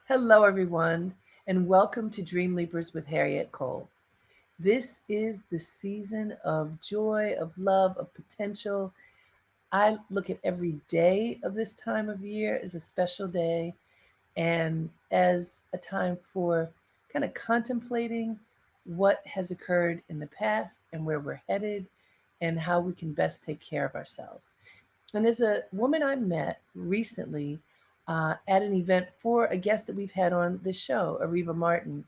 Hello, everyone, and welcome to Dreamleapers with Harriette Cole. This is the season of joy, of love, of potential. I look at every day of this time of year as a special day and as a time for kind of contemplating what has occurred in the past and where we're headed and how we can best take care of ourselves. And there's a woman I met recently at an event for a guest that we've had on this show, Ariva Martin.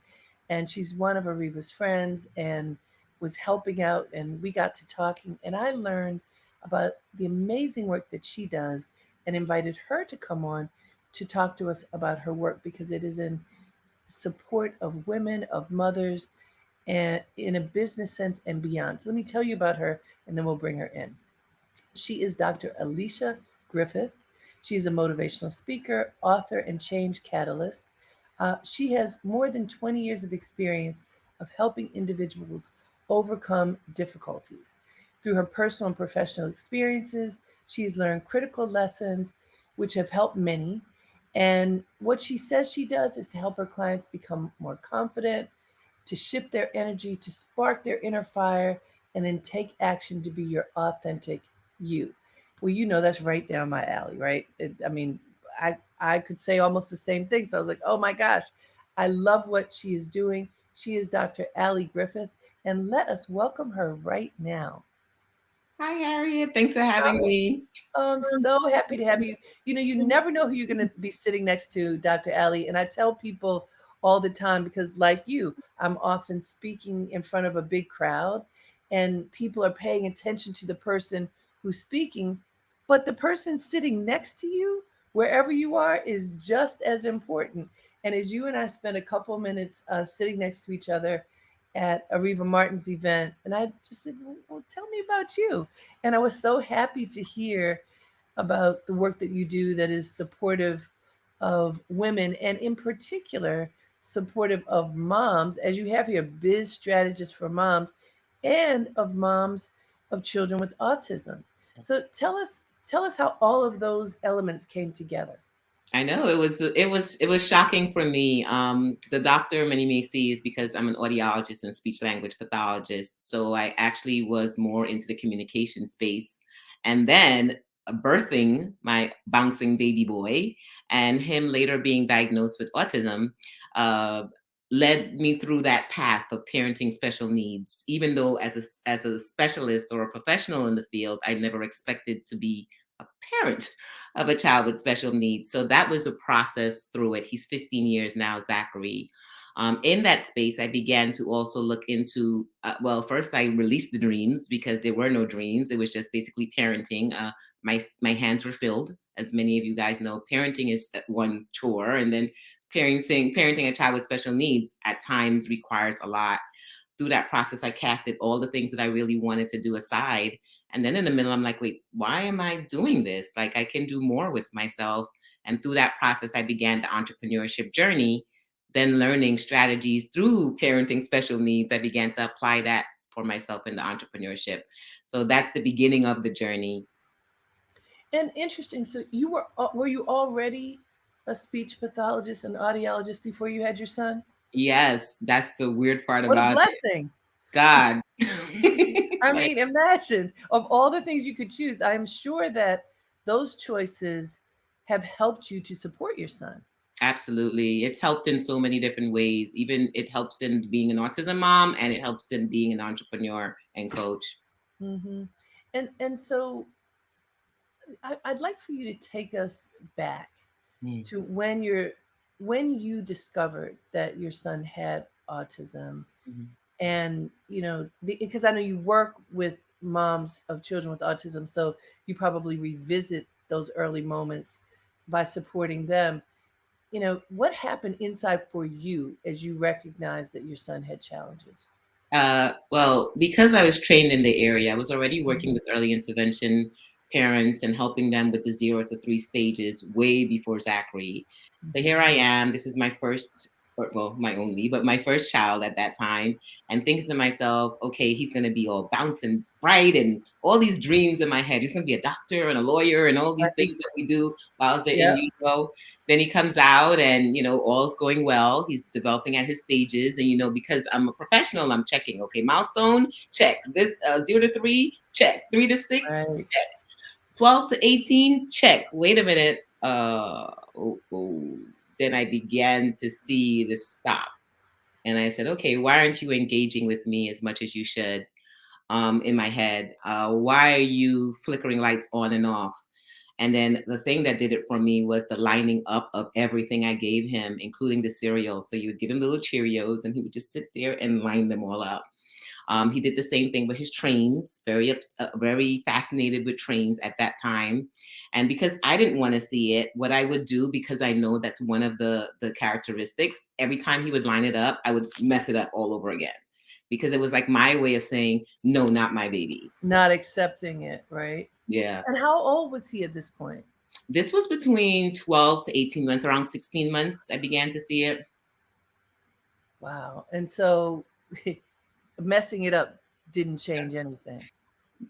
And she's one of Ariva's friends and was helping out. And we got to talking, and I learned about the amazing work that she does and invited her to come on to talk to us about her work because it is in support of women, of mothers, and in a business sense and beyond. So let me tell you about her, and then we'll bring her in. She is Dr. Alicia Griffith. She's a motivational speaker, author, and change catalyst. She has more than 20 years of experience of helping individuals overcome difficulties. Through her personal and professional experiences, she's learned critical lessons which have helped many. And what she says she does is to help her clients become more confident, to shift their energy, to spark their inner fire, and then take action to be your authentic you. Well, that's right down my alley, right? I could say almost the same thing. So I was like, oh my gosh, I love what she is doing. She is Dr. Ali Griffith, and let us welcome her right now. Hi, Harriet. Thanks for having me. I'm so happy to have you. You never know who you're going to be sitting next to, Dr. Ali. And I tell people all the time because, like you, I'm often speaking in front of a big crowd and people are paying attention to the person who's speaking. But the person sitting next to you, wherever you are, is just as important. And as you and I spent a couple minutes sitting next to each other at Ariva Martin's event, and I just said, well, tell me about you. And I was so happy to hear about the work that you do that is supportive of women and, in particular, supportive of moms, as you have here, biz strategist for moms and of moms of children with autism. So tell us how all of those elements came together. I know it was shocking for me. The doctor many may see is because I'm an audiologist and speech language pathologist. So I actually was more into the communication space, and then birthing my bouncing baby boy, and him later being diagnosed with autism. Uh, led me through that path of parenting special needs, even though as a specialist or a professional in the field, I never expected to be a parent of a child with special needs. So that was a process through it. He's 15 years now, Zachary. In that space, I began to also look into, well, first I released the dreams because there were no dreams. It was just basically parenting. My hands were filled. As many of you guys know, parenting is one chore. And then parenting a child with special needs at times requires a lot. Through that process, I casted all the things that I really wanted to do aside. And then in the middle, I'm like, wait, why am I doing this? Like, I can do more with myself. And through that process, I began the entrepreneurship journey. Then learning strategies through parenting special needs, I began to apply that for myself in the entrepreneurship. So that's the beginning of the journey. And interesting. So were you already a speech pathologist and audiologist before you had your son? Yes, that's the weird part What a about it. blessing. God. I Like, mean, imagine of all the things you could choose, I'm sure that those choices have helped you to support your son. absolutely. It's helped in so many different ways. Even it helps in being an autism mom, and it helps in being an entrepreneur and coach. Hmm. And so I'd like for you to take us back Mm. to when you discovered that your son had autism, Mhm. and because I know you work with moms of children with autism, so you probably revisit those early moments by supporting them. What happened inside for you as you recognized that your son had challenges? Well, because I was trained in the area, I was already working Hmm. with early intervention parents and helping them with the 0 to 3 stages way before Zachary. So here I am. This is my first. or, well, my only, but my first child at that time, and thinking to myself, okay, he's going to be all bouncing bright and all these dreams in my head. He's going to be a doctor and a lawyer and all these Right. things that we do while they're in Yeah. utero. Then he comes out and, all's going well. He's developing at his stages. And, because I'm a professional, I'm checking, okay, milestone, check. This 0 to 3, check. 3 to 6, Right. check. 12 to 18, check. Wait a minute. Oh. Then I began to see the stop. And I said, okay, why aren't you engaging with me as much as you should in my head? Why are you flickering lights on and off? And then the thing that did it for me was the lining up of everything I gave him, including the cereal. So you would give him little Cheerios and he would just sit there and line them all up. He did the same thing with his trains, very fascinated with trains at that time. And because I didn't want to see it, what I would do, because I know that's one of the characteristics, every time he would line it up, I would mess it up all over again. Because it was like my way of saying, no, not my baby. Not accepting it, right? Yeah. And how old was he at this point? This was between 12 to 18 months, around 16 months, I began to see it. Wow. And so messing it up didn't change anything.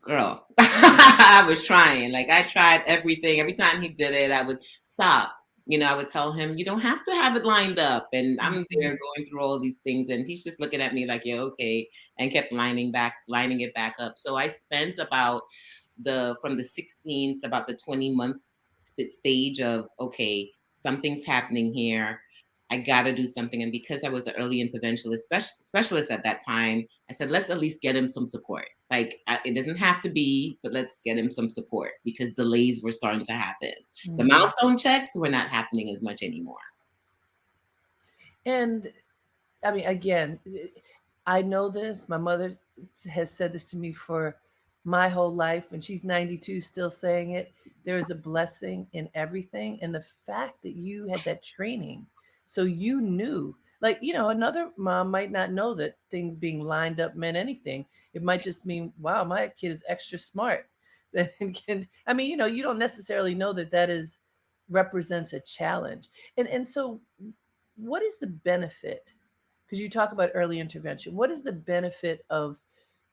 Girl, I was trying. Like I tried everything. Every time he did it, I would stop. I would tell him, you don't have to have it lined up. And I'm Mhm. there going through all these things. And he's just looking at me like, yeah, okay. And kept lining it back up. So I spent about from the 16th, about the 20-month stage of, okay, something's happening here. I got to do something. And because I was an early interventionist specialist at that time, I said, let's at least get him some support. Like, it doesn't have to be, but let's get him some support because delays were starting to happen. The Mhm. milestone checks were not happening as much anymore. And I mean, again, I know this. My mother has said this to me for my whole life, and she's 92, still saying it. There is a blessing in everything. And the fact that you had that training, so you knew, like, another mom might not know that things being lined up meant anything. It might just mean, wow, my kid is extra smart. That can, I mean, you don't necessarily know that that is represents a challenge. And so what is the benefit? Because you talk about early intervention. What is the benefit of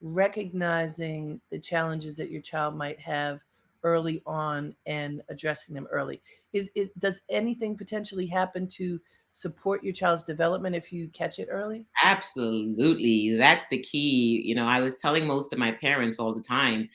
recognizing the challenges that your child might have early on and addressing them early? Does anything potentially happen to support your child's development if you catch it early? Absolutely. That's the key. I was telling most of my parents all the time,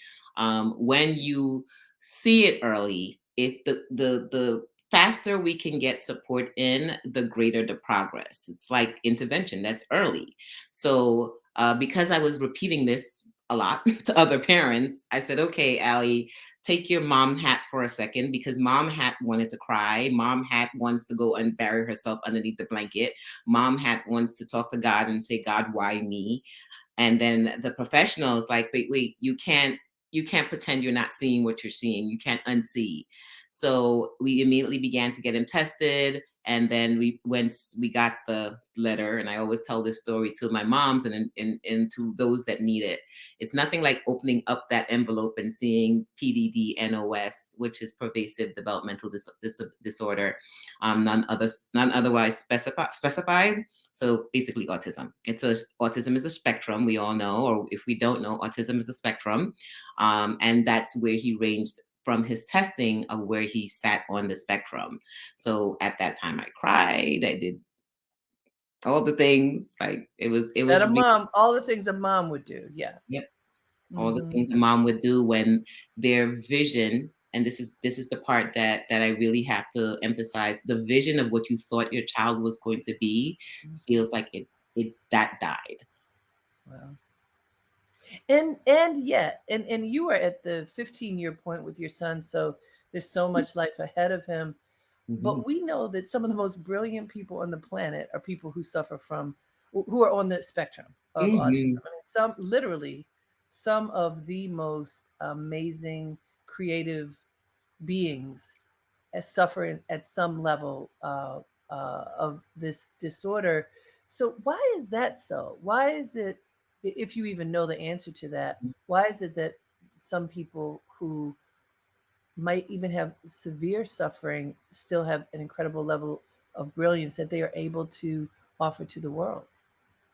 when you see it early, if the faster we can get support in, the greater the progress. It's like intervention, that's early. So because I was repeating this a lot to other parents, I said, okay, Ali, take your mom hat for a second because mom hat wanted to cry. Mom hat wants to go and bury herself underneath the blanket. Mom hat wants to talk to God and say, God, why me? And then the professional is like, wait, you can't pretend you're not seeing what you're seeing. You can't unsee. So we immediately began to get him tested. And then once we got the letter, and I always tell this story to my moms and to those that need it. It's nothing like opening up that envelope and seeing PDD NOS, which is pervasive developmental disorder, none otherwise specified. So basically autism. Autism is a spectrum, we all know, or if we don't know, autism is a spectrum. And that's where he ranged from his testing of where he sat on the spectrum. So at that time I cried, I did all the things. Like it That was a really, mom, all the things a mom would do. Yeah. yep, all the Hmm. things a mom would do when their vision, and this is the part that I really have to emphasize, the vision of what you thought your child was going to be feels like it that died. Well, and yet, and you are at the 15-year point with your son, so there's so much life ahead of him. Mhm. But we know that some of the most brilliant people on the planet are people who suffer from, who are on the spectrum of autism. Mhm. I mean, literally, some of the most amazing creative beings suffer at some level of this disorder. So why is that so? Why is it, if you even know the answer to that, why is it that some people who might even have severe suffering still have an incredible level of brilliance that they are able to offer to the world?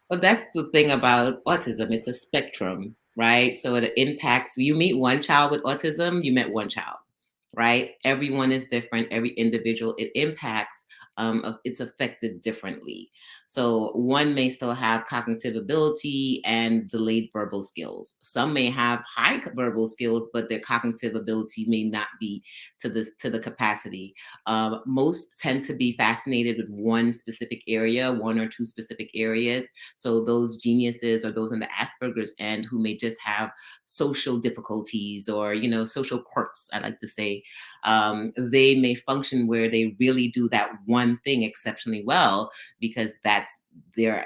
Well, that's the thing about autism. It's a spectrum, right? So it impacts, you meet one child with autism, you met one child, right? Everyone is different, every individual it impacts, it's affected differently. So one may still have cognitive ability and delayed verbal skills. Some may have high verbal skills, but their cognitive ability may not be to the capacity. Most tend to be fascinated with one specific area, one or two specific areas. So those geniuses or those on the Asperger's end who may just have social difficulties or, social quirks, I like to say, they may function where they really do that one thing exceptionally well because that's their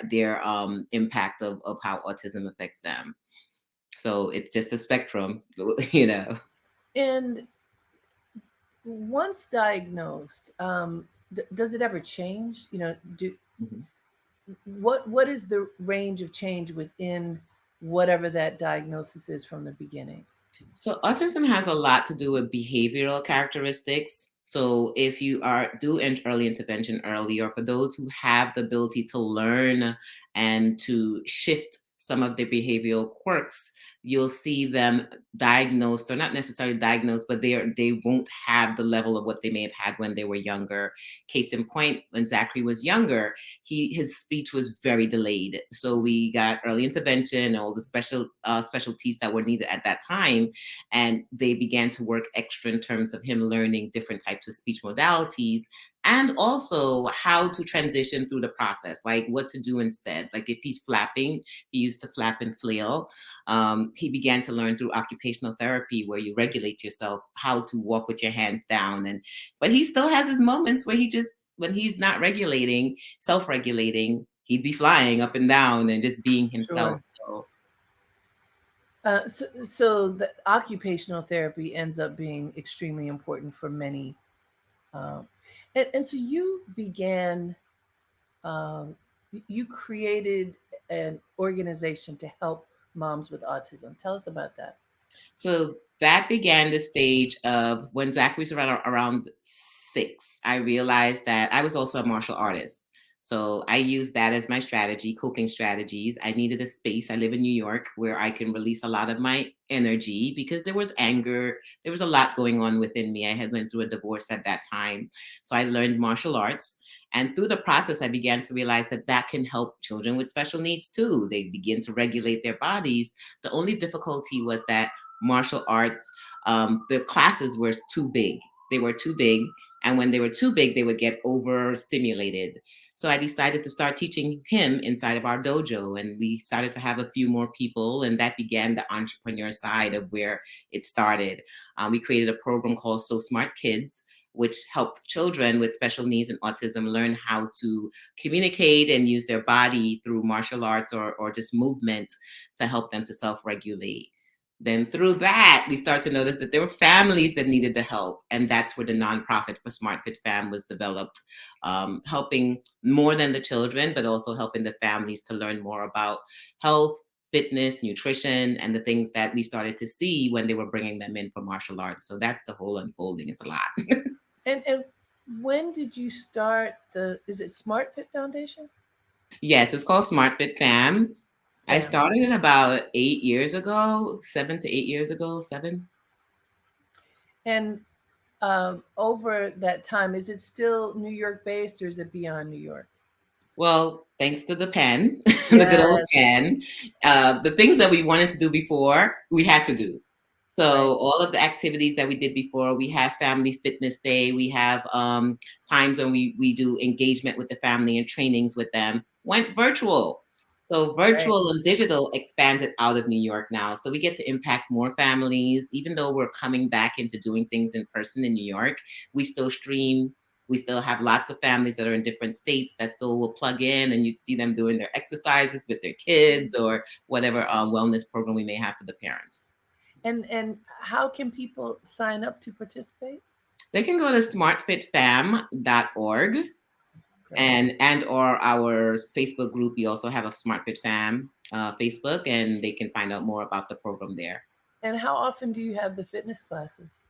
impact of how autism affects them. So it's just a spectrum, you know. And once diagnosed, does it ever change? Do Mhm. what is the range of change within whatever that diagnosis is from the beginning? So autism has a lot to do with behavioral characteristics. So if you are early intervention early, or for those who have the ability to learn and to shift some of their behavioral quirks, you'll see them diagnosed, or not necessarily diagnosed, but they won't have the level of what they may have had when they were younger. Case in point, when Zachary was younger, his speech was very delayed. So we got early intervention, all the specialties that were needed at that time, and they began to work extra in terms of him learning different types of speech modalities and also how to transition through the process, like what to do instead. Like if he's flapping, he used to flap and flail. He began to learn through occupational therapy where you regulate yourself, how to walk with your hands down. But he still has his moments where when he's not self-regulating, he'd be flying up and down and just being himself. Sure. So So the occupational therapy ends up being extremely important for many. Um, and so you began, you created an organization to help moms with autism. Tell us about that. So that began the stage of when Zach was around 6. I realized that I was also a martial artist. So I used that as my strategy, coping strategies. I needed a space. I live in New York where I can release a lot of my energy because there was anger. There was a lot going on within me. I had went through a divorce at that time. So I learned martial arts. And through the process, I began to realize that that can help children with special needs too. They begin to regulate their bodies. The only difficulty was that martial arts, the classes were too big. They were too big. And when they were too big, they would get overstimulated. So I decided to start teaching him inside of our dojo. And we started to have a few more people. And that began the entrepreneur side of where it started. We created a program called So Smart Kids, which helped children with special needs and autism learn how to communicate and use their body through martial arts or just movement to help them to self regulate. Then through that, we start to notice that there were families that needed the help. And that's where the nonprofit for Smart Fit Fam was developed, helping more than the children, but also helping the families to learn more about health, fitness, nutrition, and the things that we started to see when they were bringing them in for martial arts. So that's the whole unfolding. It's a lot. And when did you start is it Smart Fit Foundation? Yes, it's called Smart Fit Fam. I Fam. started it about 8 years ago, 7 to 8 years ago, 7. And over that time, is it still New York based or is it beyond New York? Well, thanks to the pen, the good old Yes. pen, the things that we wanted to do before, we had to do. Right. So all of the activities that we did before, we have Family Fitness Day. We have times when we do engagement with the family and trainings with them. Went virtual. So Right. virtual and digital expands it out of New York now. So we get to impact more families. Even though we're coming back into doing things in person in New York, we still stream. We still have lots of families that are in different states that still will plug in, and you'd see them doing their exercises with their kids or whatever wellness program we may have for the parents. And how can people sign up to participate? They can go to smartfitfam.org, Great. and or our Facebook group. We also have a SmartFit Fam Facebook, and they can find out more about the program there. And how often do you have the fitness classes?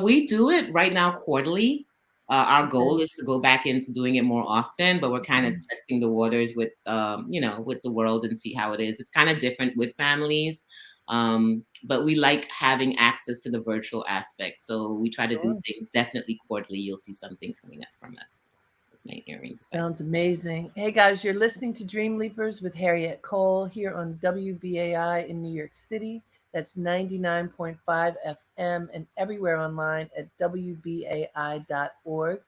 We do it right now quarterly. Our Okay. goal is to go back into doing it more often, but we're kind of Mhm. testing the waters with, with the world and see how it is. It's kind of different with families, but we like having access to the virtual aspect. So we try to do Sure. things definitely quarterly. You'll see something coming up from us. That's my earring besides. Sounds amazing. Hey guys, you're listening to Dreamleapers with Harriette Cole here on WBAI in New York City. That's 99.5 FM and everywhere online at WBAI.org.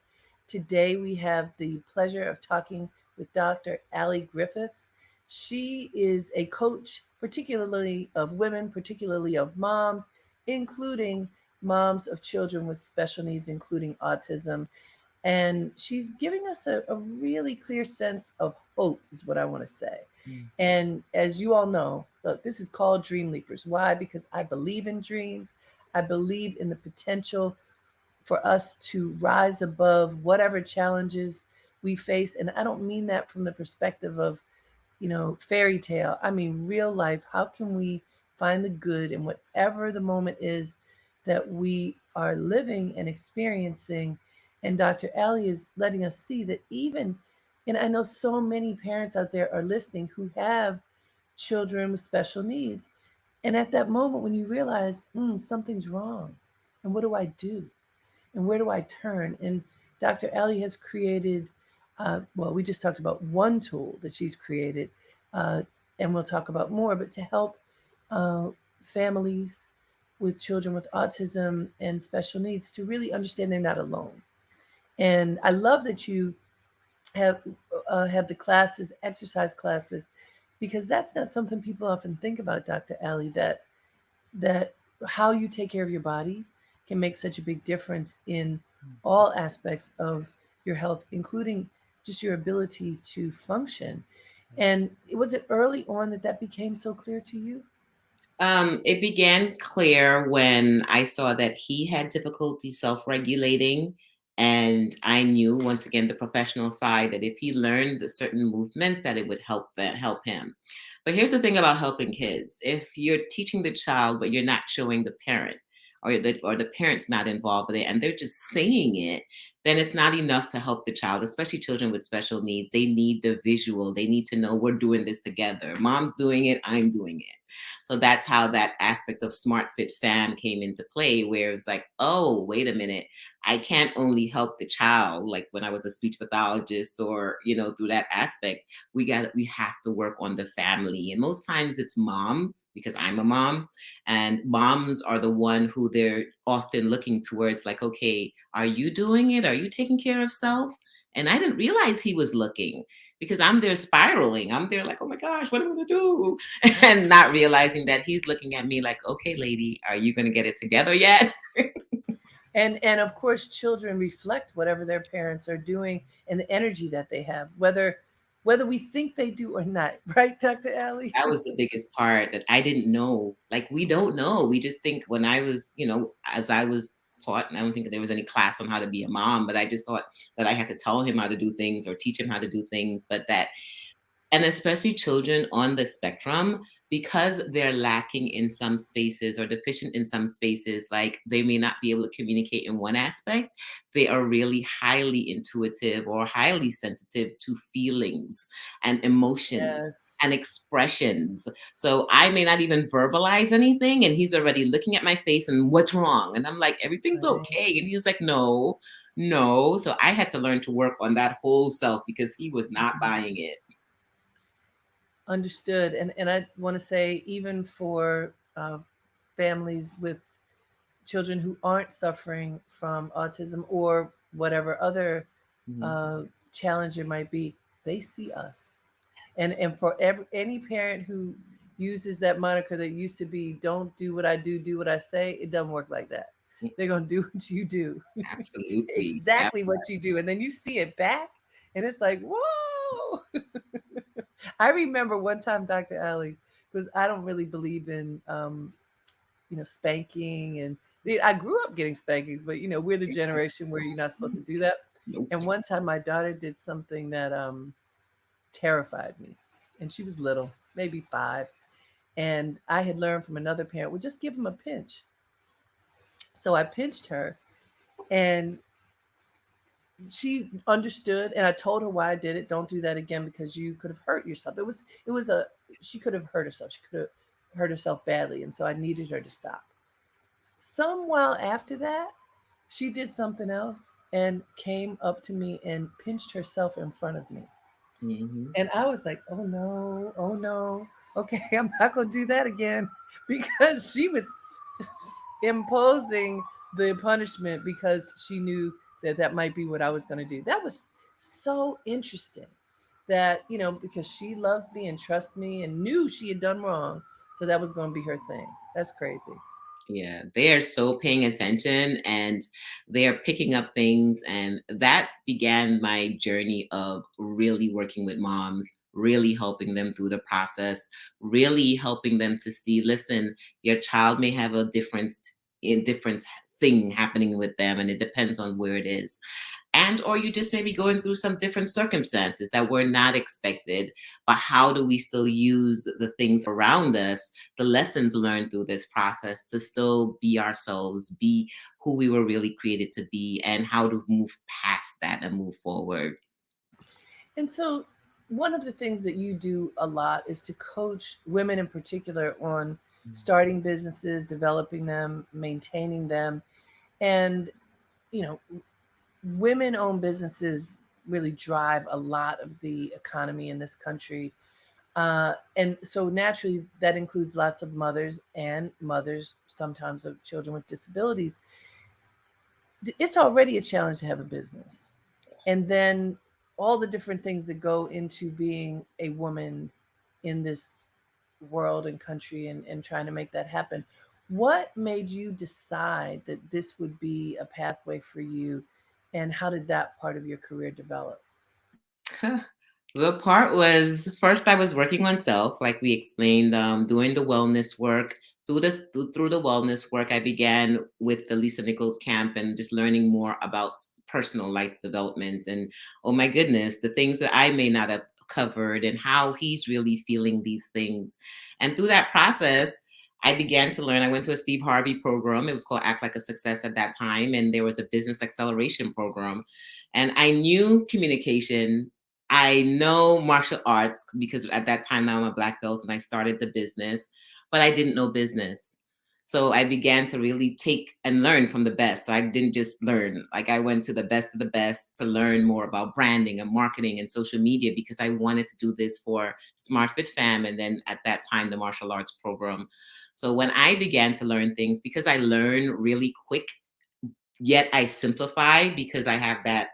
Today we have the pleasure of talking with Dr. Ali Griffiths. She is a coach, particularly of women, particularly of moms, including moms of children with special needs, including autism, and she's giving us a really clear sense of hope is what I want to say. Mm. And as you all know, look, this is called Dream Leapers. Why? Because I believe in dreams. I believe in the potential for us to rise above whatever challenges we face. And I don't mean that from the perspective of, fairy tale. I mean real life. How can we find the good in whatever the moment is that we are living and experiencing? And Dr. Ali is letting us see that even, and I know so many parents out there are listening who have children with special needs. And at that moment when you realize, something's wrong, and what do I do? And where do I turn? And Dr. Ali has created, well, we just talked about one tool that she's created, uh, and we'll talk about more, but to help uh, families with children with autism and special needs to really understand they're not alone. And I love that you have have the classes, exercise classes, because that's not something people often think about, Dr. Ali. That how you take care of your body can make such a big difference in all aspects of your health, including just your ability to function. And was it early on that that became so clear to you? It began clear when I saw that he had difficulty self-regulating, and I knew once again the professional side that if he learned the certain movements, that it would help him. But here's the thing about helping kids: if you're teaching the child, but you're not showing the parent, or the parent's not involved with it, and they're just saying it, then it's not enough to help the child. Especially children with special needs, they need the visual. They need to know we're doing this together. Mom's doing it. I'm doing it. So that's how that aspect of Smart Fit Fam came into play, where it's like, oh, wait a minute, I can't only help the child, like when I was a speech pathologist, or through that aspect, we have to work on the family. And most times it's mom, because I'm a mom, and moms are the one who they're often looking towards, like, okay, are you doing it? Are you taking care of self? And I didn't realize he was looking, because I'm there spiraling. I'm there like, oh my gosh, what am I gonna do? And not realizing that he's looking at me like, okay, lady, are you gonna get it together yet? And of course children reflect whatever their parents are doing and the energy that they have, whether we think they do or not, right, Dr. Ali? That was the biggest part that I didn't know. Like, we don't know. We just think, when I was, as I was taught, and I don't think there was any class on how to be a mom, but I just thought that I had to tell him how to do things or teach him how to do things. But that, and especially children on the spectrum, because they're lacking in some spaces or deficient in some spaces, like they may not be able to communicate in one aspect, they are really highly intuitive or highly sensitive to feelings and emotions Yes. and expressions. So I may not even verbalize anything, and he's already looking at my face and, what's wrong? And I'm like, everything's Right. okay. And he was like, no, no. So I had to learn to work on that whole self, because he was not Mhm. buying it. Understood. And I want to say, even for families with children who aren't suffering from autism or whatever other Mhm. uh, challenge it might be, they see us. Yes. And for any parent who uses that moniker that used to be, don't do what I do what I say, it doesn't work like that. Mm, They're going to do what you do, absolutely. That exactly what you do. And then you see it back, and it's like, whoa. I remember one time, Dr. Ali, because I don't really believe in, spanking. And I grew up getting spankings, but we're the generation where you're not supposed to do that. nope. And one time my daughter did something that terrified me. And she was little, maybe 5. And I had learned from another parent, well, just give him a pinch. So I pinched her, and she understood, and I told her why I did it. Don't do that again because you could have hurt yourself. It was a she could have hurt herself. She could have hurt herself badly, and so I needed her to stop. Some while after that, she did something else and came up to me and pinched herself in front of me. Hmm. And I was like, oh no, oh no. Okay, I'm not going to do that again because she was imposing the punishment because she knew that that might be what I was going to do. That was so interesting that, because she loves me and trusts me and knew she had done wrong. So that was going to be her thing. That's crazy. Yeah, they are so paying attention and they are picking up things. And that began my journey of really working with moms, really helping them through the process, really helping them to see, listen, your child may have a different thing happening with them, and it depends on where it is, and or you just may be going through some different circumstances that were not expected. But how do we still use the things around us, the lessons learned through this process, to still be ourselves, be who we were really created to be, and how to move past that and move forward? And so, one of the things that you do a lot is to coach women in particular on starting businesses, developing them, maintaining them. And, you know, women owned businesses really drive a lot of the economy in this country. And so, naturally, that includes lots of mothers and mothers, sometimes of children with disabilities. It's already a challenge to have a business. And then all the different things that go into being a woman in this world and country, and trying to make that happen. What made you decide that this would be a pathway for you? And how did that part of your career develop? The part was, first I was working on self, like we explained, doing the wellness work. Through the wellness work, I began with the Lisa Nichols camp and just learning more about personal life development. And oh my goodness, the things that I may not have covered and how he's really feeling these things. And through that process, I began to learn. I went to a Steve Harvey program. It was called Act Like a Success at that time. And there was a business acceleration program. And I knew communication. I know martial arts because at that time now I'm a black belt and I started the business, but I didn't know business. So I began to really take and learn from the best. So I didn't just learn, like I went to the best of the best to learn more about branding and marketing and social media because I wanted to do this for Smart Fit Fam, and then at that time the martial arts program. So when I began to learn things, because I learn really quick, yet I simplify because I have that,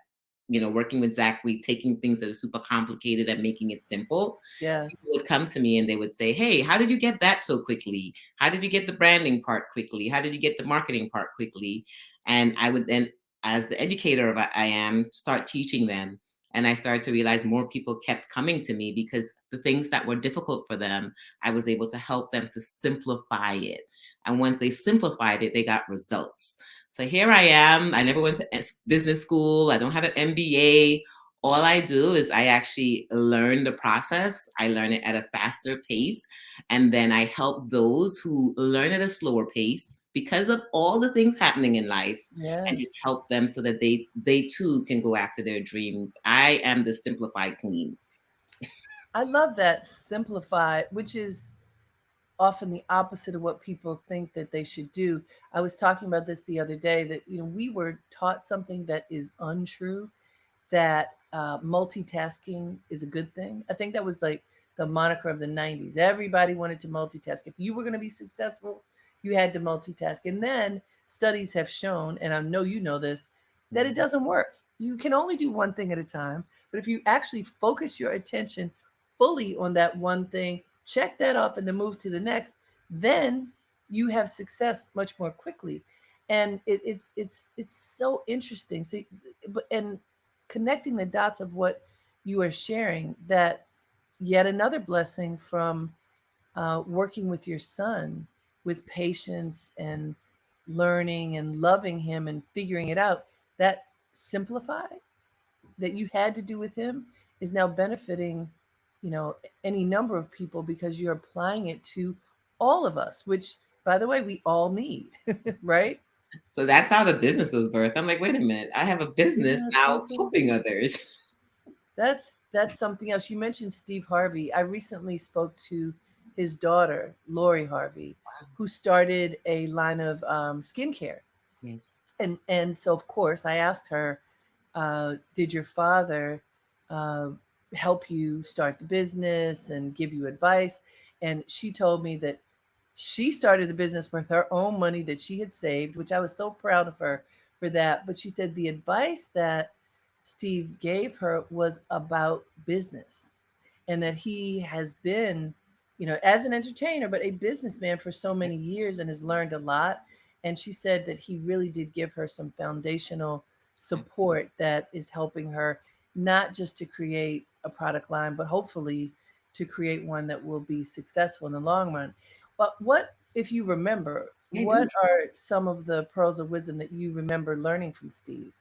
working with Zach, we taking things that are super complicated and making it simple. People Yes. would come to me and they would say, hey, how did you get that so quickly? How did you get the branding part quickly? How did you get the marketing part quickly? And I would then, as the educator I am, start teaching them. And I started to realize more people kept coming to me because the things that were difficult for them, I was able to help them to simplify it. And once they simplified it, they got results. So here I am. I never went to business school. I don't have an MBA. All I do is I actually learn the process. I learn it at a faster pace. And then I help those who learn at a slower pace because of all the things happening in life, and just Yes. help them so that they too can go after their dreams. I am the simplified queen. I love that simplify, which is often the opposite of what people think that they should do. I was talking about this the other day that, we were taught something that is untrue, that multitasking is a good thing. I think that was like the moniker of the 90s. Everybody wanted to multitask. If you were going to be successful, you had to multitask. And then studies have shown, and I know you know this, that it doesn't work. You can only do one thing at a time. But if you actually focus your attention fully on that one thing, check that off and then move to the next, then you have success much more quickly. And it's so interesting. So, but and connecting the dots of what you are sharing, that yet another blessing from working with your son with patience and learning and loving him and figuring it out, that simplify that you had to do with him is now benefiting, you know, any number of people because you're applying it to all of us, which, by the way, we all need, right? So that's how the business was birthed. I'm like, wait a minute, I have a business Isn't that now something? helping others. That's something else. You mentioned Steve Harvey. I recently spoke to his daughter, Lori Harvey, who started a line of skincare. Yes. And so of course I asked her, did your father uh, help you start the business and give you advice? And she told me that she started the business with her own money that she had saved, which I was so proud of her for that. But she said the advice that Steve gave her was about business, and that he has been, as an entertainer, but a businessman for so many years and has learned a lot. And she said that he really did give her some foundational support that is helping her not just to create a product line, but hopefully to create one that will be successful in the long run. But what, if you remember, I do. what are some of the pearls of wisdom that you remember learning from Steve?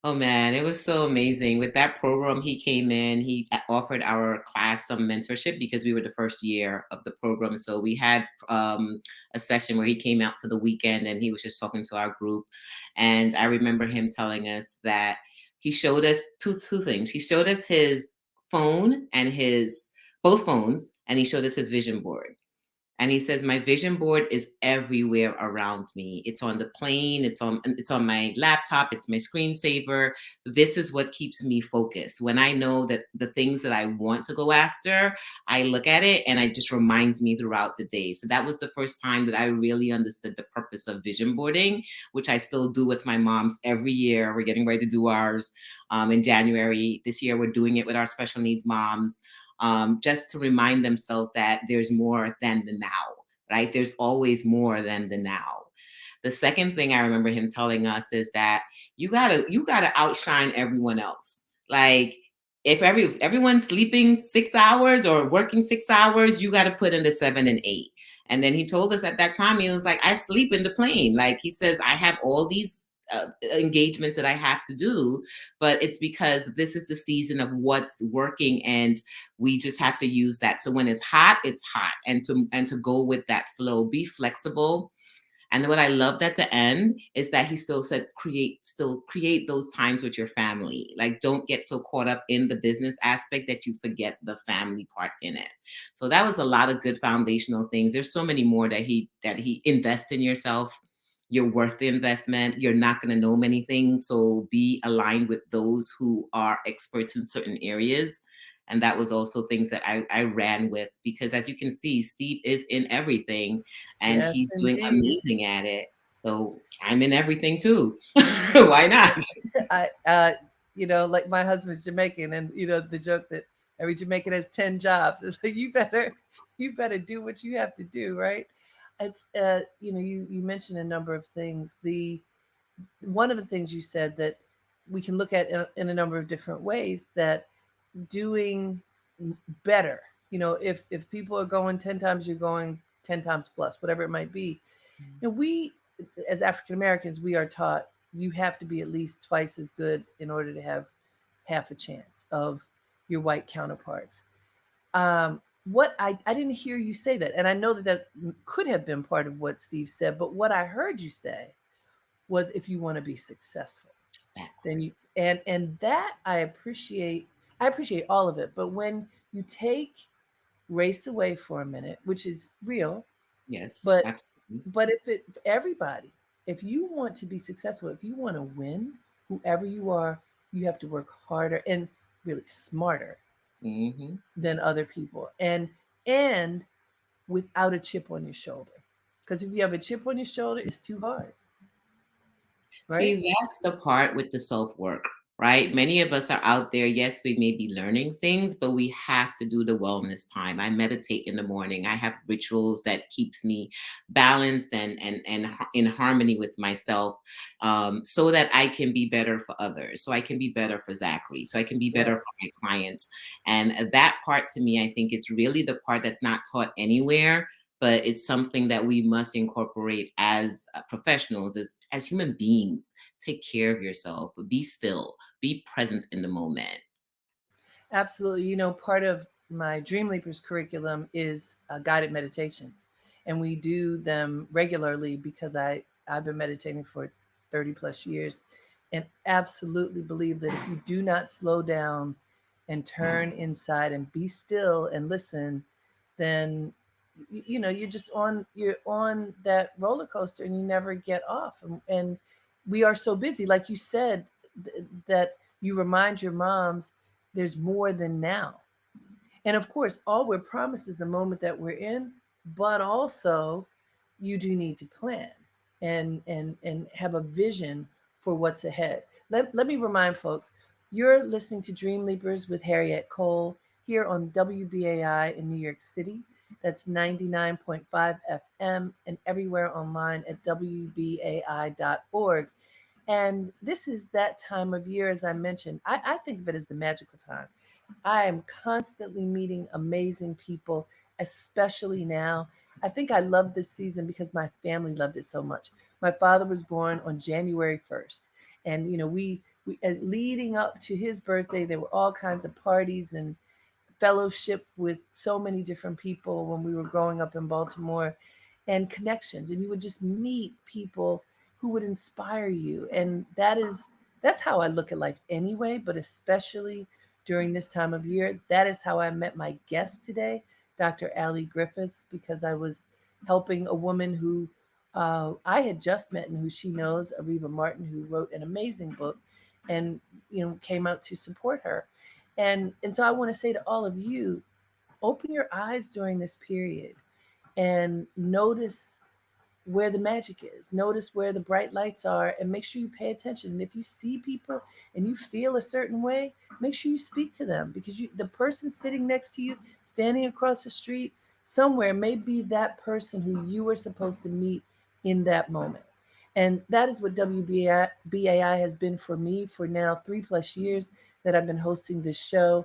Oh man, it was so amazing. With that program, he came in, he offered our class some mentorship because we were the first year of the program. So we had a session where he came out for the weekend and he was just talking to our group. And I remember him telling us that he showed us two things. He showed us his phone and his both phones, and he showed us his vision board. And he says my vision board is everywhere around me. It's on the plane, it's on my laptop, it's my screensaver. This is what keeps me focused. When I know that the things that I want to go after, I look at it and it just reminds me throughout the day. So that was the first time that I really understood the purpose of vision boarding, which I still do with my moms every year. We're getting ready to do ours in January. This year we're doing it with our special needs moms, just to remind themselves that there's more than the now, right? There's always more than the now. The second thing I remember him telling us is that you gotta outshine everyone else. Like if everyone's sleeping 6 hours or working 6 hours, you gotta put in the 7 and 8. And then he told us at that time, he was like, I sleep in the plane. Like he says, I have all these engagements that I have to do, but it's because this is the season of what's working, and we just have to use that. So when it's hot, and to go with that flow, be flexible. And then what I loved at the end is that he still said, create those times with your family. Like, don't get so caught up in the business aspect that you forget the family part in it. So that was a lot of good foundational things. There's so many more that he invests in yourself. You're worth the investment. You're not going to know many things. So be aligned with those who are experts in certain areas. And that was also things that I ran with, because as you can see, Steve is in everything and Yes, he's doing indeed. amazing at it. So I'm in everything too. Why not? Like my husband's Jamaican, and the joke that every Jamaican has 10 jobs. It's like you better do what you have to do, right? It's you mentioned a number of things. The One of the things you said that we can look at in a number of different ways, that doing better. If people are going 10 times, you're going 10 times plus, whatever it might be. We, as African Americans, we are taught you have to be at least twice as good in order to have half a chance of your white counterparts. What I didn't hear you say that, and I know that could have been part of what Steve said, but what I heard you say was, if you want to be successful, That then you and that I appreciate all of it. But when you take race away for a minute, which is real, yes, but absolutely. if everybody, if you want to be successful, if you want to win, whoever you are, you have to work harder and really smarter Hmm. than other people, and without a chip on your shoulder. Because if you have a chip on your shoulder, it's too hard, right? See, that's the part with the self work, right? Many of us are out there. Yes, we may be learning things, but we have to do the wellness time. I meditate in the morning. I have rituals that keeps me balanced and in harmony with myself, so that I can be better for others. So I can be better for Zachary. So I can be better for Yes, my clients. And that part, to me, I think it's really the part that's not taught anywhere, but it's something that we must incorporate as professionals, as human beings. Take care of yourself, be still, be present in the moment. absolutely. Part of my Dreamleapers curriculum is guided meditations, and we do them regularly because I've been meditating for 30 plus years and absolutely believe that if you do not slow down and turn inside and be still and listen, then you're on that roller coaster and you never get off. And we are so busy, like you said, that you remind your moms there's more than now. And of course, all we're promised is the moment that we're in, but also you do need to plan and have a vision for what's ahead. Let me remind folks, you're listening to Dreamleapers with Harriette Cole here on WBAI in New York City. That's 99.5 FM and everywhere online at WBAI.org. And this is that time of year, as I mentioned. I think of it as the magical time. I am constantly meeting amazing people, especially now. I think I love this season because my family loved it so much. My father was born on January 1st. And, we leading up to his birthday, there were all kinds of parties and fellowship with so many different people when we were growing up in Baltimore, and connections, and you would just meet people who would inspire you. And that's how I look at life anyway, but especially during this time of year. That is how I met my guest today, Dr. Ali Griffiths, because I was helping a woman who I had just met and who she knows, Ariva Martin, who wrote an amazing book, and came out to support her. And so I want to say to all of you, open your eyes during this period and notice where the magic is. Notice where the bright lights are and make sure you pay attention. And if you see people and you feel a certain way, make sure you speak to them, because the person sitting next to you, standing across the street somewhere, may be that person who you were supposed to meet in that moment. And that is what WBAI has been for me for now 3+ years that I've been hosting this show.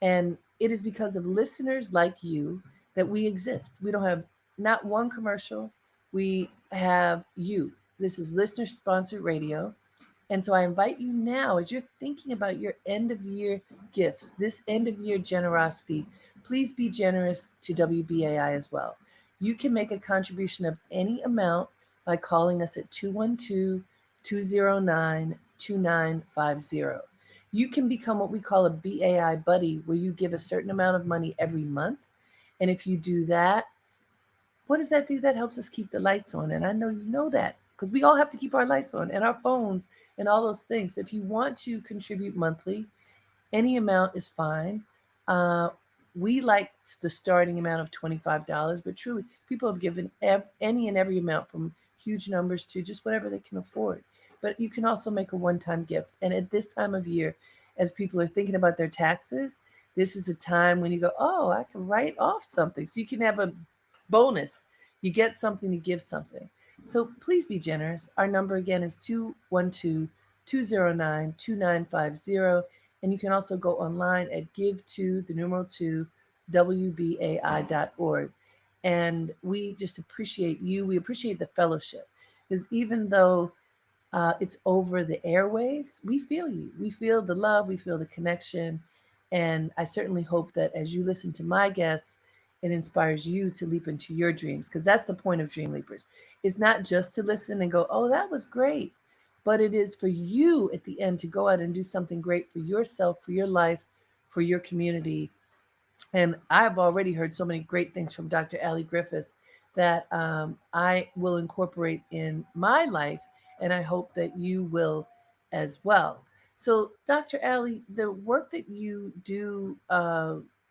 And it is because of listeners like you that we exist. We don't have not one commercial. We have you. This is listener sponsored radio. And so I invite you now, as you're thinking about your end of year gifts, this end of year generosity, please be generous to WBAI as well. You can make a contribution of any amount by calling us at 212 209 2950. You can become what we call a BAI buddy, where you give a certain amount of money every month. And if you do that, what does that do? That helps us keep the lights on. And I know you know that, because we all have to keep our lights on and our phones and all those things. If you want to contribute monthly, any amount is fine. Uh, we like the starting amount of $25, but truly, people have given any and every amount, from huge numbers to just whatever they can afford. But you can also make a one time gift. And at this time of year, as people are thinking about their taxes, this is a time when you go, oh, I can write off something. So you can have a bonus. You get something to give something. So please be generous. Our number again is 212 209 2950. And you can also go online at give to the numeral 2 WBAI.org. And we just appreciate you. We appreciate the fellowship, because even though it's over the airwaves, we feel you. We feel the love, we feel the connection. And I certainly hope that as you listen to my guests, it inspires you to leap into your dreams, because that's the point of Dream Leapers. It's not just to listen and go, oh, that was great, but it is for you at the end to go out and do something great for yourself, for your life, for your community. And I've already heard so many great things from Dr. Ali Griffith that I will incorporate in my life, and I hope that you will as well. So, Dr. Ali, the work that you do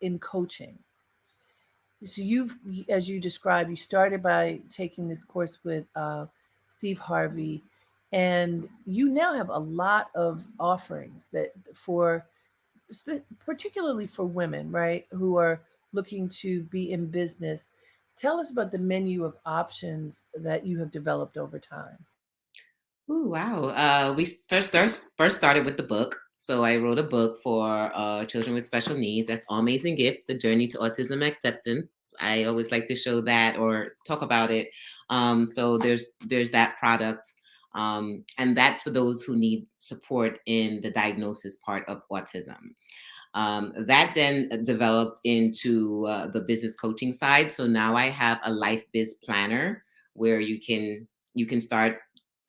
in coaching, so you've, as you described, you started by taking this course with Steve Harvey, and you now have a lot of offerings that for particularly for women, right, who are looking to be in business. Tell us about the menu of options that you have developed over time. Ooh, wow. We first started with the book. So I wrote a book for children with special needs. That's Amazing Gift: The Journey to Autism Acceptance. I always like to show that or talk about it. So there's that product, and that's for those who need support in the diagnosis part of autism. That then developed into the business coaching side. So now I have a life biz planner where you can start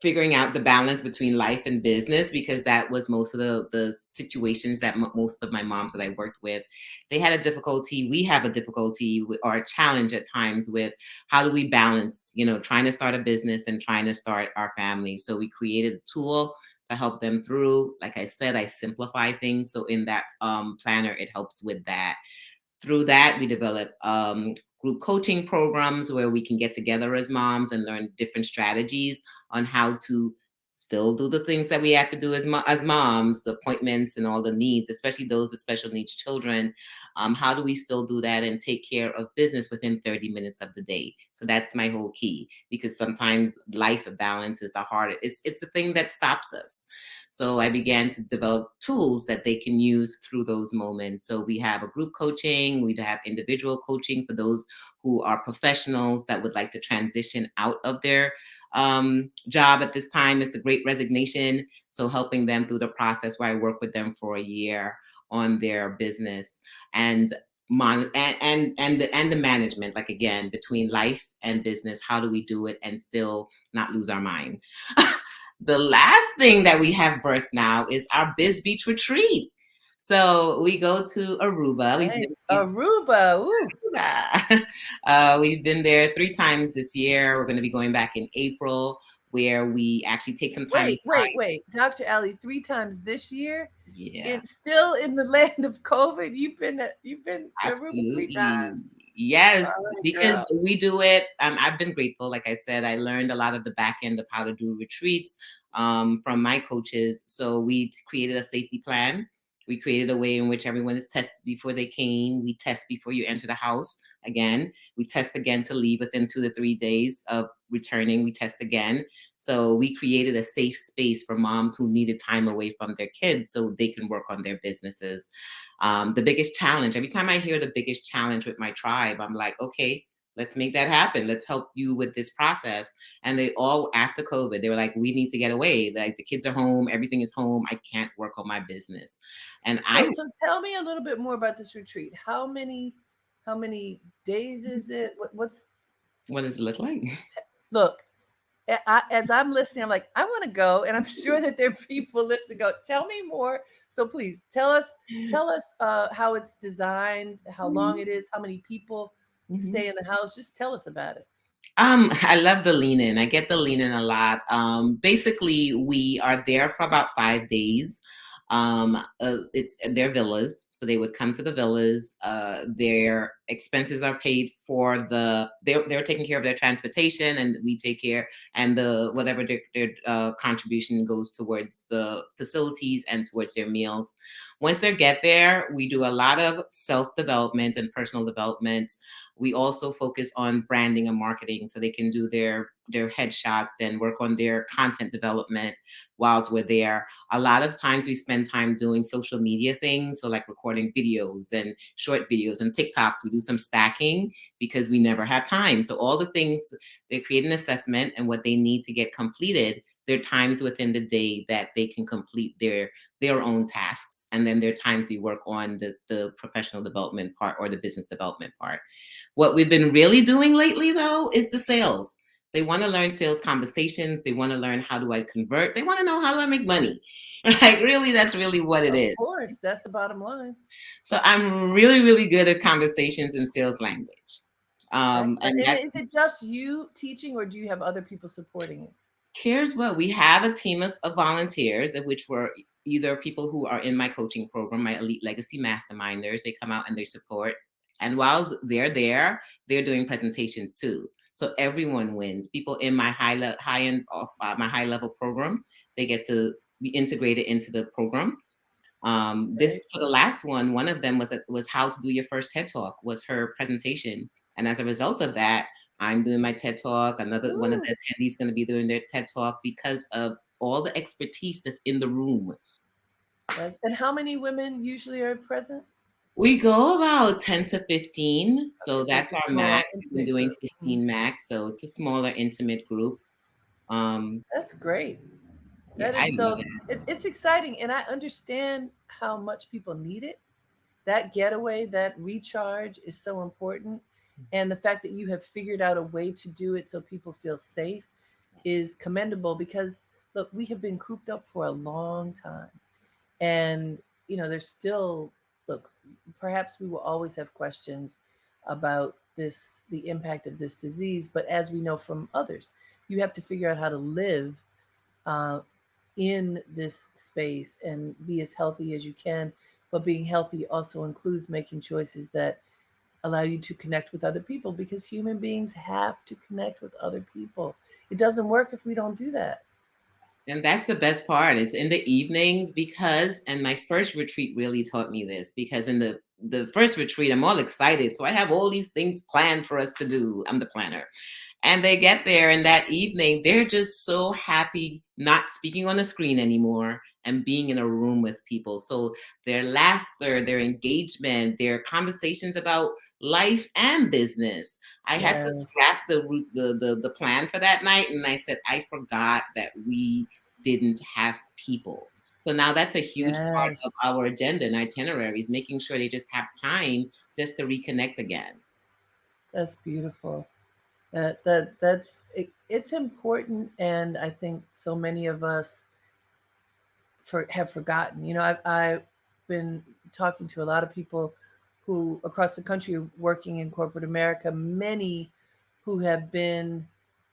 figuring out the balance between life and business, because that was most of the situations that most of my moms that I worked with, they had a difficulty. We have a difficulty or a challenge at times with how do we balance, trying to start a business and trying to start our family. So we created a tool to help them through. Like I said, I simplify things. So in that planner, it helps with that. Through that, we develop group coaching programs where we can get together as moms and learn different strategies on how to still do the things that we have to do as moms, the appointments and all the needs, especially those with special needs children. How do we still do that and take care of business within 30 minutes of the day? So that's my whole key, because sometimes life balance is the hardest. It's the thing that stops us. So I began to develop tools that they can use through those moments. So we have a group coaching, we have individual coaching for those who are professionals that would like to transition out of their job at this time. It's the great resignation. So helping them through the process, where I work with them for a year on their business and the management, like, again, between life and business, how do we do it and still not lose our mind? The last thing that we have birthed now is our Biz Beach Retreat. So we go to Aruba. Nice. Aruba. Ooh. We've been there 3 times this year. We're going to be going back in April, where we actually take some time. Wait. Dr. Ali, 3 times this year? Yeah. It's still in the land of COVID. You've been to Aruba 3 times. Absolutely. Yes, All right, because girl. we do it. I've been grateful. Like I said, I learned a lot of the back end of how to do retreats from my coaches. So we created a safety plan. We created a way in which everyone is tested before they came. We test before you enter the house. Again, we test again to leave within 2 to 3 days of returning. We test again. So we created a safe space for moms who needed time away from their kids so they can work on their businesses. The biggest challenge, every time I hear the biggest challenge with my tribe, I'm like, okay, let's make that happen. Let's help you with this process. And they all, after COVID, they were like, we need to get away. Like, the kids are home, everything is home. I can't work on my business. And I So tell me a little bit more about this retreat. How many days is it? what does it look like? Look, as I'm listening, I'm like, I want to go, and I'm sure that there are people listening. Go, tell me more. So please tell us how it's designed, how long it is, how many people Mhm. stay in the house. Just tell us about it. I love the lean in. I get the lean in a lot. Basically, we are there for about 5 days. It's their villas, so they would come to the villas. Their expenses are paid for they're taking care of their transportation, and we take care, and the whatever their contribution goes towards the facilities and towards their meals. Once they get there, we do a lot of self development and personal development. We also focus on branding and marketing, so they can do their headshots and work on their content development whilst we're there. A lot of times we spend time doing social media things, so like recording videos and short videos and TikToks. We do some stacking because we never have time. So all the things, they create an assessment and what they need to get completed. There are times within the day that they can complete their own tasks. And then there are times we work on the professional development part or the business development part. What we've been really doing lately, though, is the sales. They want to learn sales conversations. They want to learn, how do I convert? They want to know, how do I make money? Like, really, that's really what it Of is. course, that's the bottom line. So I'm really, really good at conversations and sales language. Excellent. And And that is it just you teaching, or do you have other people supporting you? Here's what we have: a team of volunteers, of which were either people who are in my coaching program, my Elite Legacy Masterminders. They come out and they support. And while they're there, they're doing presentations too. So everyone wins. People in my high end, my high level program, they get to be integrated into the program. This, Right. for the last one of them was how to do your first TED Talk was her presentation, and as a result of that, I'm doing my TED Talk. Another one of Ooh, the attendees going to be doing their TED Talk because of all the expertise that's in the room. and how many women usually are present? We go about 10 to 15, Okay, so so it's that's a our small, max. We've been intimate doing group. Mhm. 15 max, so it's a smaller, intimate group. That's great. Yeah, That I is love so. it. It's exciting, and I understand how much people need it. That getaway, that recharge is so important, and the fact that you have figured out a way to do it so people feel safe. is commendable because, look, we have been cooped up for a long time. And, there's still, look, perhaps we will always have questions about the impact of this disease. But as we know from others, you have to figure out how to live uh, in this space and be as healthy as you can. But being healthy also includes making choices that allow you to connect with other people, because human beings have to connect with other people. It doesn't work if we don't do that. And that's the best part. It's in the evenings because, and my first retreat really taught me this because in the first retreat, I'm all excited. So I have all these things planned for us to do. I'm the planner. And they get there, and that evening, they're just so happy not speaking on the screen anymore and being in a room with people. So their laughter, their engagement, their conversations about life and business. I had to Yes, scrap the plan for that night, and I said I forgot that we didn't have people. So now that's a huge part yes, of our agenda and itineraries, making sure they just have time just to reconnect again. that's beautiful. It's important, and I think so many of us have forgotten. I've been talking to a lot of people who across the country working in corporate America, many who have been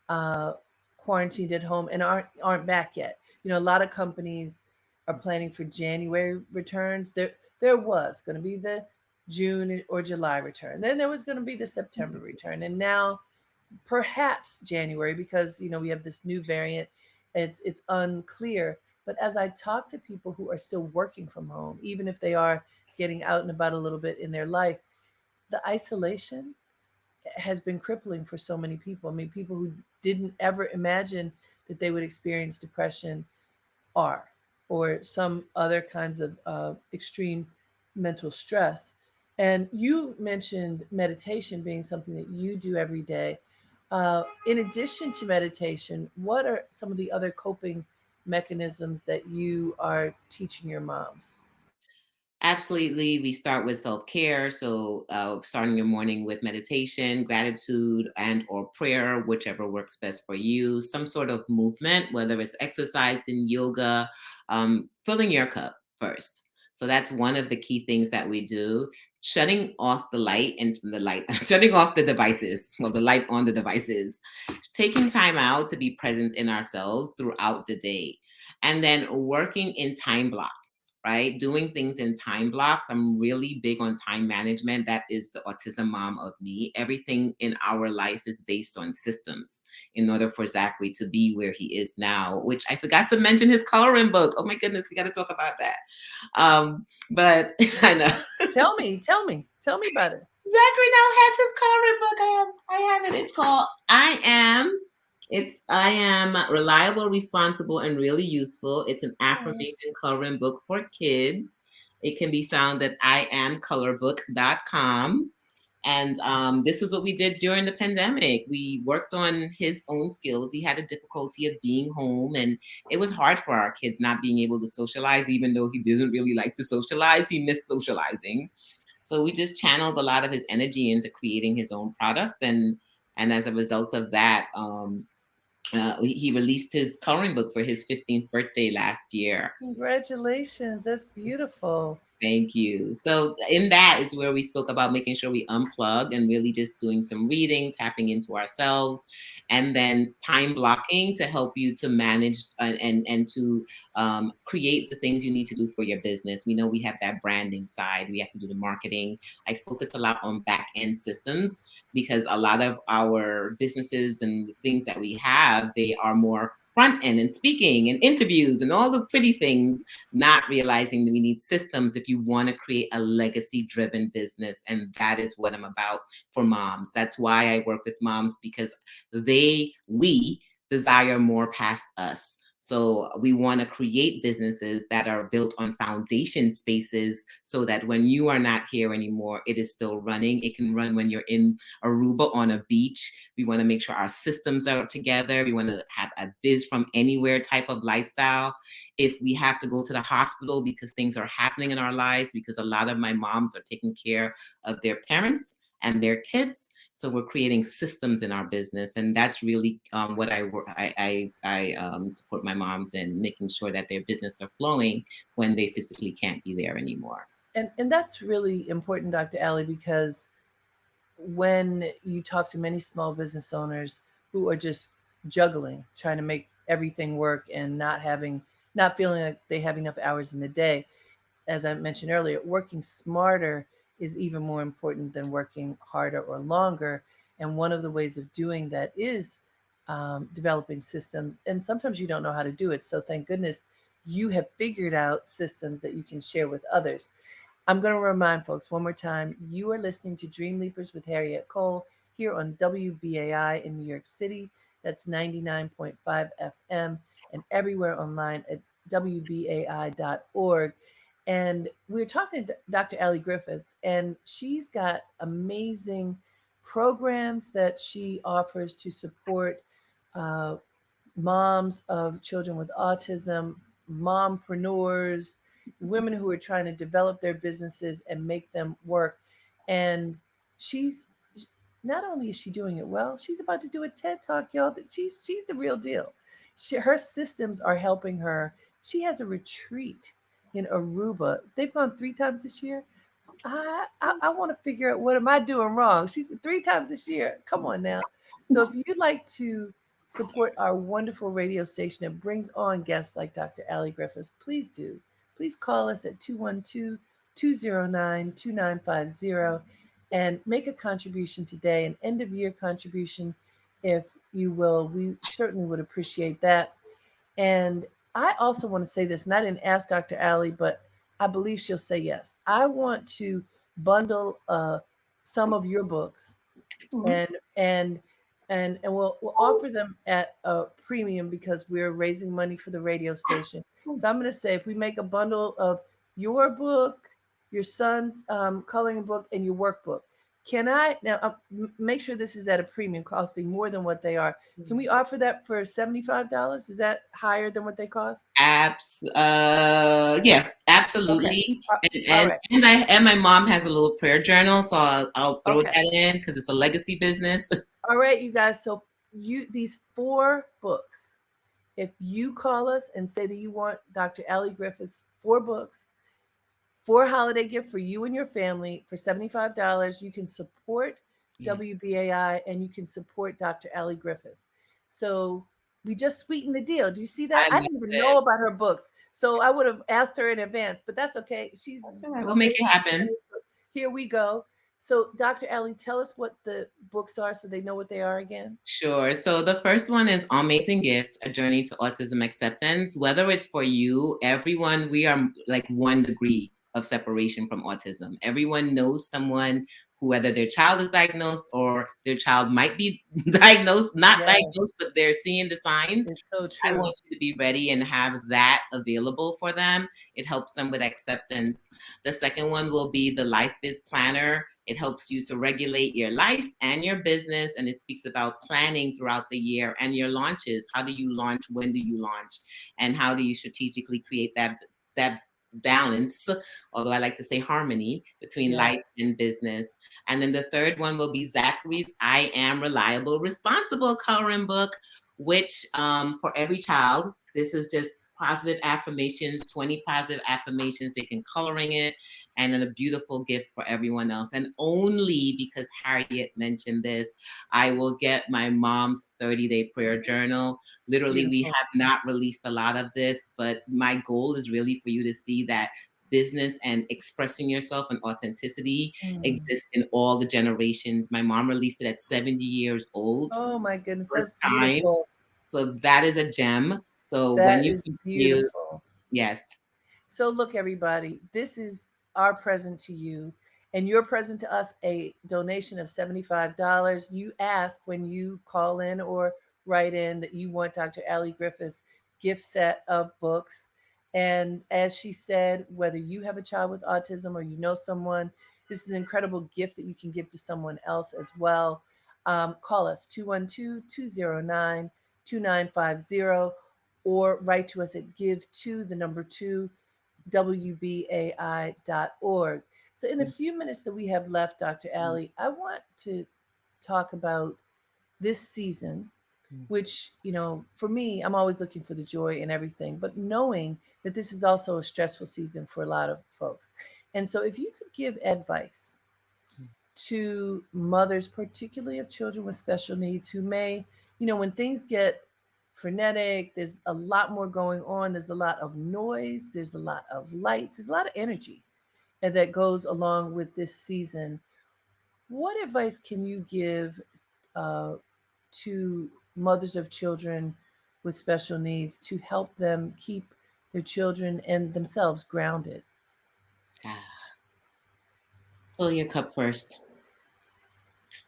uh, quarantined at home and aren't back yet. A lot of companies are planning for January returns. There was going to be the June or July return. Then there was going to be the September return, and now perhaps January, because we have this new variant. It's unclear. But as I talk to people who are still working from home, even if they are getting out and about a little bit in their life, the isolation has been crippling for so many people. I mean, people who didn't ever imagine that they would experience depression are, or some other kinds of extreme mental stress. And you mentioned meditation being something that you do every day. In addition to meditation, what are some of the other coping mechanisms that you are teaching your moms? Absolutely. We start with self-care. So starting your morning with meditation, gratitude, and or prayer, whichever works best for you. Some sort of movement, whether it's exercising, yoga, filling your cup first. So that's one of the key things that we do. Shutting off the light and the light, shutting off the devices, well, the light on the devices, taking time out to be present in ourselves throughout the day, and then working in time blocks, right? Doing things in time blocks. I'm really big on time management. That is the autism mom of me. Everything in our life is based on systems in order for Zachary to be where he is now, which I forgot to mention his coloring book. Oh my goodness, we got to talk about that. But I know. Tell me about it. Zachary now has his coloring book. I have it. It's called I am reliable, responsible, and really useful. It's an Oh, affirmation coloring book for kids. It can be found at iamcolorbook.com. And this is what we did during the pandemic. We worked on his own skills. He had a difficulty of being home, and it was hard for our kids not being able to socialize, even though he didn't really like to socialize. He missed socializing. So we just channeled a lot of his energy into creating his own product, and as a result of that, he released his coloring book for his 15th birthday last year. congratulations. That's beautiful. Thank you. So in that is where we spoke about making sure we unplug and really just doing some reading, tapping into ourselves, and then time blocking to help you to manage and to create the things you need to do for your business. We know we have that branding side. We have to do the marketing. I focus a lot on back end systems because a lot of our businesses and the things that we have, they are more front end and speaking and interviews and all the pretty things, not realizing that we need systems if you want to create a legacy driven business. And that is what I'm about for moms. That's why I work with moms, because we desire more past us. So we want to create businesses that are built on foundation spaces so that when you are not here anymore, it is still running. It can run when you're in Aruba on a beach. We want to make sure our systems are together. We want to have a biz from anywhere type of lifestyle. If we have to go to the hospital because things are happening in our lives, because a lot of my moms are taking care of their parents and their kids. So we're creating systems in our business, and that's really what I support my moms in, making sure that their business are flowing when they physically can't be there anymore. And that's really important, Dr. Ali, because when you talk to many small business owners who are just juggling, trying to make everything work and not feeling like they have enough hours in the day, as I mentioned earlier, working smarter is even more important than working harder or longer. And one of the ways of doing that is developing systems. And sometimes you don't know how to do it. So thank goodness you have figured out systems that you can share with others. I'm going to remind folks one more time, you are listening to Dreamleapers with Harriette Cole here on WBAI in New York City. That's 99.5 FM and everywhere online at WBAI.org. And we're talking to Dr. Ali Griffith, and she's got amazing programs that she offers to support uh, moms of children with autism, mompreneurs, women who are trying to develop their businesses and make them work. And she's not only is she doing it well, she's about to do a TED Talk, y'all. That she's the real deal. Her systems are helping her. She has a retreat in Aruba. They've gone 3 times this year. I want to figure out what am I doing wrong. She's 3 times this year. Come on now. So if you'd like to support our wonderful radio station that brings on guests like Dr. Ali Griffiths, please do. Please call us at 212-209-2950 and make a contribution today, an end of year contribution, if you will. We certainly would appreciate that. And I also want to say this, and I didn't ask Dr. Ali, but I believe she'll say yes. I want to bundle some of your books, Mhm. and and and we'll offer them at a premium because we're raising money for the radio station. So I'm going to say if we make a bundle of your book, your son's coloring book, and your workbook, can I now make sure this is at a premium, costing more than what they are? Can we offer that for $75? Is that higher than what they cost? Yeah, Okay. absolutely. Uh, And all and right. and I and my mom has a little prayer journal, so I'll throw Okay. that in because it's a legacy business. All right, you guys. So you these 4 books. If you call us and say that you want Dr. Ali Griffith's 4 books for a holiday gift for you and your family for $75, you can support Yes, WBAI and you can support Dr. Ali Griffith. So we just sweetened the deal. Do you see that? I I love didn't even know it. about her books. So I would have asked her in advance, but that's okay. She's That's all right. We'll make it amazing. happen. So here we go. So, Dr. Ali, tell us what the books are so they know what they are again. Sure. So the first one is Amazing Gift, A Journey to Autism Acceptance. Whether it's for you, everyone, we are like 1 degree of separation from autism. Everyone knows someone who, whether their child is diagnosed or their child might be diagnosed, not Yes, diagnosed, but they're seeing the signs. it's so I true. want you to be ready and have that available for them. It helps them with acceptance. The second one will be the Life Biz Planner. It helps you to regulate your life and your business, and it speaks about planning throughout the year and your launches. How do you launch? When do you launch? And how do you strategically create that balance, although I like to say harmony, between life Yes. and business. And then the third one will be Zachary's I Am Reliable, Responsible coloring book, which for every child, this is just positive affirmations, 20 positive affirmations. They can coloring it, and then a beautiful gift for everyone else. And only because Harriette mentioned this, I will get my mom's 30-day prayer journal. Literally, we Beautiful. have not released a lot of this, but my goal is really for you to see that business and expressing yourself and authenticity Mm. exists in all the generations. My mom released it at 70 years old, Oh my goodness, first that's time. beautiful. So that is a gem. So when That you is continue, beautiful. yes, So, look, everybody, this is our present to you, and your present to us a donation of $75. You ask when you call in or write in that you want Dr. Ali Griffith's gift set of books. And as she said, whether you have a child with autism or you know someone, this is an incredible gift that you can give to someone else as well. Call us 212-209-2950 or write to us at give to the number 2 WBAI.org. So, in the few minutes that we have left, Dr. Ali, I want to talk about this season, Mm. which, for me, I'm always looking for the joy in everything, but knowing that this is also a stressful season for a lot of folks. And so, if you could give advice to mothers, particularly of children with special needs, who may, when things get frenetic, there's a lot more going on, there's a lot of noise, there's a lot of lights, there's a lot of energy and that goes along with this season. What advice can you give uh, to mothers of children with special needs to help them keep their children and themselves grounded? Ah, fill your cup first.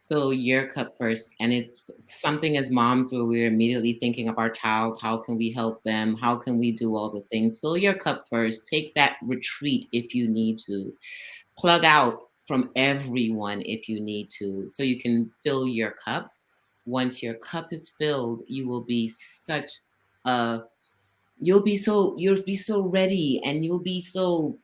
Fill your cup first. And it's something as moms where we're immediately thinking of our child. How can we help them? How can we do all the things? Fill your cup first. Take that retreat if you need to. Plug out from everyone if you need to, so you can fill your cup. Once your cup is filled, you will be such a you'll be so ready, and you'll be so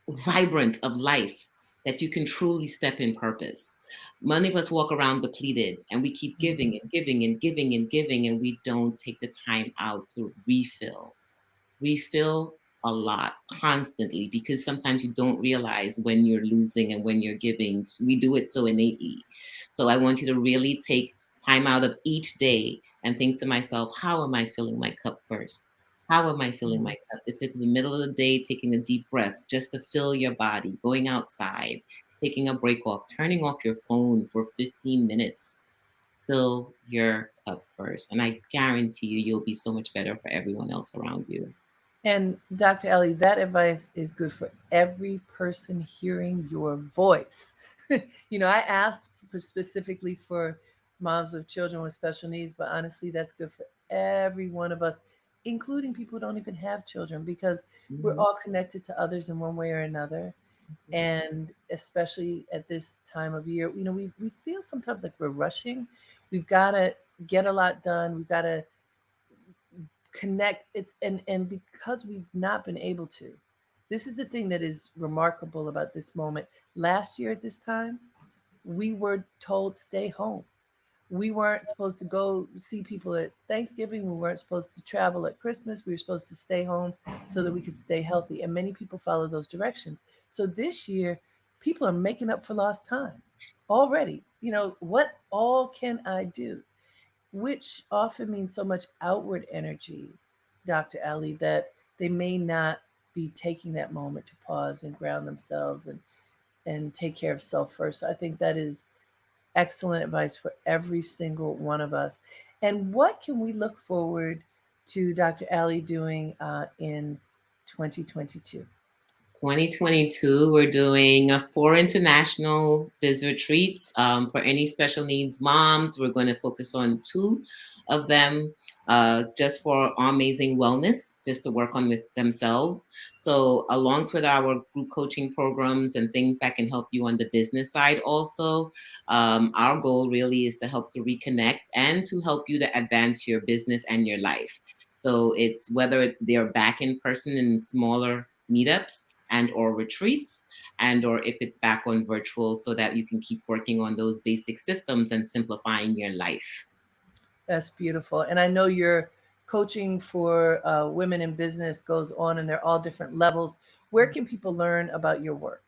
vibrant of life that you can truly step in purpose. Many of us walk around depleted, and we keep giving Mhm. and giving and giving and giving, and we don't take the time out to refill. Refill a lot constantly, because sometimes you don't realize when you're losing and when you're giving. We do it so innately. So I want you to really take time out of each day and think to myself, how am I filling my cup first? How am I filling my cup? If it's in the middle of the day, taking a deep breath just to fill your body, going outside, taking a break off, turning off your phone for 15 minutes. Fill your cup first. And I guarantee you, you'll be so much better for everyone else around you. And Dr. Ellie, that advice is good for every person hearing your voice. I asked specifically for moms of children with special needs, but honestly, that's good for every one of us, including people who don't even have children, because we're Mhm. all connected to others in one way or another. And especially at this time of year, we feel sometimes like we're rushing. We've got to get a lot done. We've got to connect. And because we've not been able to, this is the thing that is remarkable about this moment. Last year at this time, we were told stay home. We weren't supposed to go see people at Thanksgiving. We weren't supposed to travel at Christmas. We were supposed to stay home so that we could stay healthy. And many people follow those directions. So this year, people are making up for lost time already. What all can I do? Which often means so much outward energy, Dr. Ali, that they may not be taking that moment to pause and ground themselves and take care of self first. So I think that is excellent advice for every single one of us. And what can we look forward to Dr. Ali doing in 2022? 2022, we're doing 4 international Biz retreats for any special needs moms. We're going to focus on 2 of them, just for amazing wellness, just to work on with themselves. So, along with our group coaching programs and things that can help you on the business side, also, our goal really is to help to reconnect and to help you to advance your business and your life. So, it's whether they're back in person in smaller meetups and or retreats, and or if it's back on virtual, so that you can keep working on those basic systems and simplifying your life. That's beautiful. And I know your coaching for women in business goes on, and they're all different levels. Where can people learn about your work?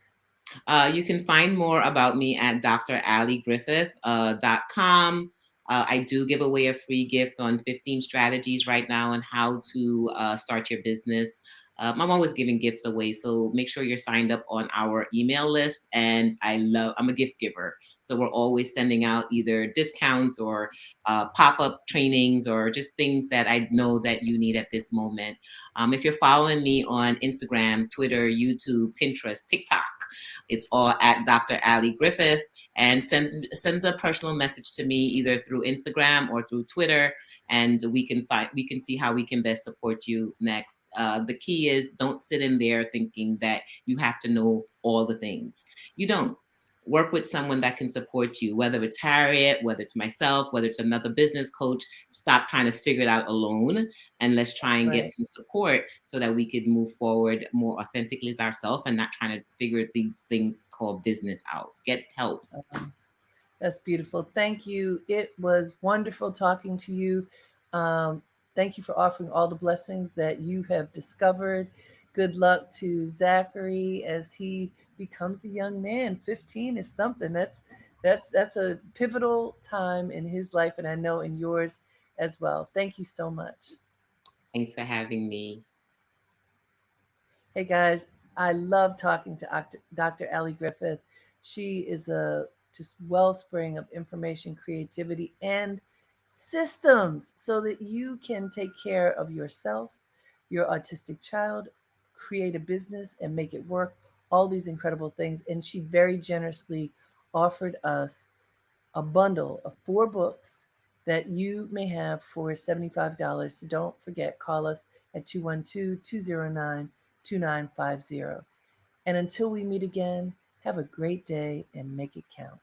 You can find more about me at dralligriffith.com. I do give away a free gift on 15 strategies right now on how to start your business. I'm always giving gifts away, so make sure you're signed up on our email list. And I'm a gift giver. So we're always sending out either discounts or pop-up trainings, or just things that I know that you need at this moment. If you're following me on Instagram, Twitter, YouTube, Pinterest, TikTok, it's all at Dr. Ali Griffith. And send a personal message to me either through Instagram or through Twitter, and we can see how we can best support you next. The key is, don't sit in there thinking that you have to know all the things. You don't. Work with someone that can support you, whether it's Harriette, whether it's myself, whether it's another business coach. Stop trying to figure it out alone, and let's try and get Right. some support so that we could move forward more authentically as ourselves, and not trying to figure these things called business out. Get help. Um, That's beautiful. Thank you. It was wonderful talking to you. Um, thank you for offering all the blessings that you have discovered. Good luck to Zachary as he becomes a young man. 15 is something. That's a pivotal time in his life, and I know in yours as well. Thank you so much. Thanks for having me. Hey guys, I love talking to Dr. Ali Griffith. She is a just wellspring of information, creativity, and systems so that you can take care of yourself, your autistic child, create a business and make it work, all these incredible things. And she very generously offered us a bundle of 4 books that you may have for $75. So don't forget, call us at 212-209-2950. And until we meet again, have a great day and make it count.